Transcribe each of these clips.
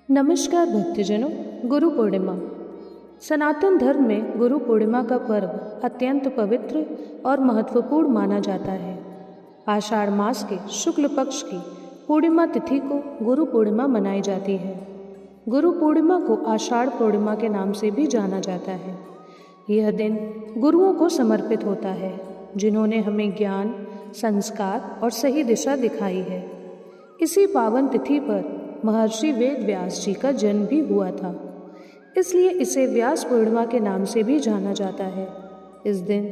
नमस्कार भक्तजनों। गुरु पूर्णिमा। सनातन धर्म में गुरु पूर्णिमा का पर्व अत्यंत पवित्र और महत्वपूर्ण माना जाता है। आषाढ़ मास के शुक्ल पक्ष की पूर्णिमा तिथि को गुरु पूर्णिमा मनाई जाती है। गुरु पूर्णिमा को आषाढ़ पूर्णिमा के नाम से भी जाना जाता है। यह दिन गुरुओं को समर्पित होता है, जिन्होंने हमें ज्ञान, संस्कार और सही दिशा दिखाई है। इसी पावन तिथि पर महर्षि वेद व्यास जी का जन्म भी हुआ था, इसलिए इसे व्यास पूर्णिमा के नाम से भी जाना जाता है। इस दिन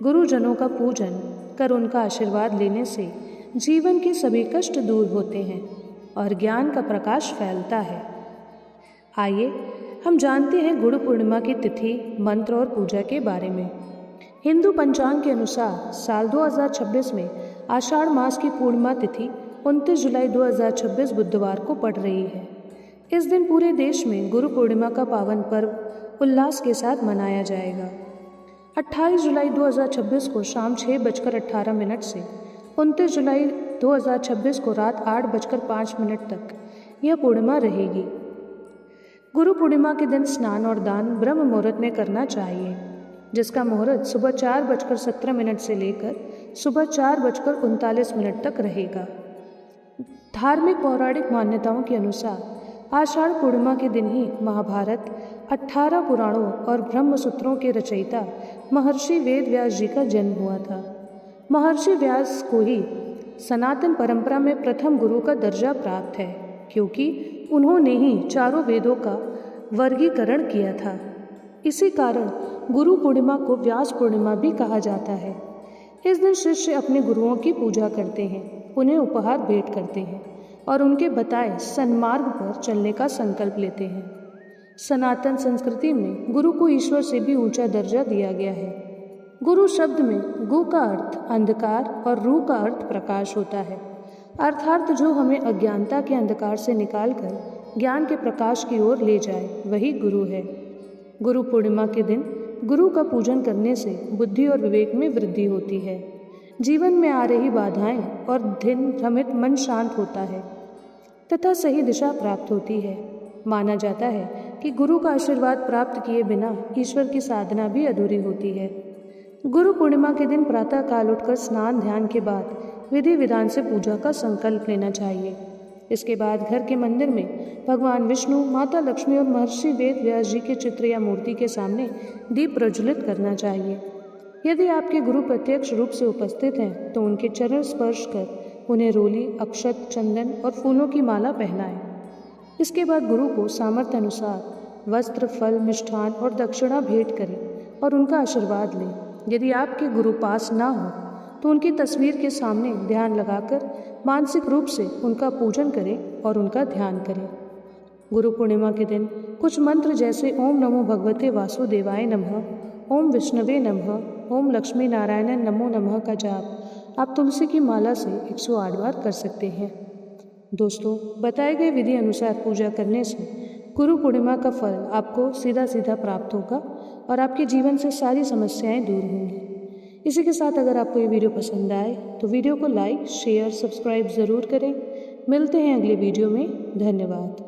गुरुजनों का पूजन कर उनका आशीर्वाद लेने से जीवन के सभी कष्ट दूर होते हैं और ज्ञान का प्रकाश फैलता है। आइए हम जानते हैं गुरु पूर्णिमा की तिथि, मंत्र और पूजा के बारे में। हिंदू पंचांग के अनुसार साल 2026 में आषाढ़ मास की पूर्णिमा तिथि 29 जुलाई 2026 बुधवार को पड़ रही है। इस दिन पूरे देश में गुरु पूर्णिमा का पावन पर्व उल्लास के साथ मनाया जाएगा। 28 जुलाई 2026 को शाम 6:18 से 29 जुलाई 2026 को रात 8:05 तक यह पूर्णिमा रहेगी। गुरु पूर्णिमा के दिन स्नान और दान ब्रह्म मुहूर्त में करना चाहिए, जिसका मुहूर्त सुबह 4:17 से लेकर सुबह 4:39 तक रहेगा। धार्मिक पौराणिक मान्यताओं के अनुसार आषाढ़ पूर्णिमा के दिन ही महाभारत, 18 पुराणों और ब्रह्म सूत्रों के रचयिता महर्षि वेद व्यास जी का जन्म हुआ था। महर्षि व्यास को ही सनातन परंपरा में प्रथम गुरु का दर्जा प्राप्त है, क्योंकि उन्होंने ही चारों वेदों का वर्गीकरण किया था। इसी कारण गुरु पूर्णिमा को व्यास पूर्णिमा भी कहा जाता है। इस दिन शिष्य अपने गुरुओं की पूजा करते हैं, उन्हें उपहार भेंट करते हैं और उनके बताए सन्मार्ग पर चलने का संकल्प लेते हैं। सनातन संस्कृति में गुरु को ईश्वर से भी ऊंचा दर्जा दिया गया है। गुरु शब्द में गु का अर्थ अंधकार और रू का अर्थ प्रकाश होता है, अर्थात जो हमें अज्ञानता के अंधकार से निकालकर ज्ञान के प्रकाश की ओर ले जाए, वही गुरु है। गुरु पूर्णिमा के दिन गुरु का पूजन करने से बुद्धि और विवेक में वृद्धि होती है। जीवन में आ रही बाधाएं और दिन भ्रमित मन शांत होता है तथा सही दिशा प्राप्त होती है। माना जाता है कि गुरु का आशीर्वाद प्राप्त किए बिना ईश्वर की साधना भी अधूरी होती है। गुरु पूर्णिमा के दिन प्रातः काल उठकर स्नान ध्यान के बाद विधि विधान से पूजा का संकल्प लेना चाहिए। इसके बाद घर के मंदिर में भगवान विष्णु, माता लक्ष्मी और महर्षि वेद व्यास जी के चित्र या मूर्ति के सामने दीप प्रज्वलित करना चाहिए। यदि आपके गुरु प्रत्यक्ष रूप से उपस्थित हैं तो उनके चरण स्पर्श कर उन्हें रोली, अक्षत, चंदन और फूलों की माला पहनाएं। इसके बाद गुरु को सामर्थ्य अनुसार वस्त्र, फल, मिष्ठान और दक्षिणा भेंट करें और उनका आशीर्वाद लें। यदि आपके गुरु पास ना हो तो उनकी तस्वीर के सामने ध्यान लगाकर मानसिक रूप से उनका पूजन करें और उनका ध्यान करें। गुरु पूर्णिमा के दिन कुछ मंत्र जैसे ओम नमो भगवते वासुदेवाय नमः, ओम विष्णवे नमः, ओम लक्ष्मी नारायण नमो नमः का जाप आप तुलसी की माला से 108 बार कर सकते हैं। दोस्तों, बताए गए विधि अनुसार पूजा करने से गुरु पूर्णिमा का फल आपको सीधा सीधा प्राप्त होगा और आपके जीवन से सारी समस्याएं दूर होंगी। इसी के साथ अगर आपको ये वीडियो पसंद आए तो वीडियो को लाइक, शेयर, सब्सक्राइब ज़रूर करें। मिलते हैं अगले वीडियो में। धन्यवाद।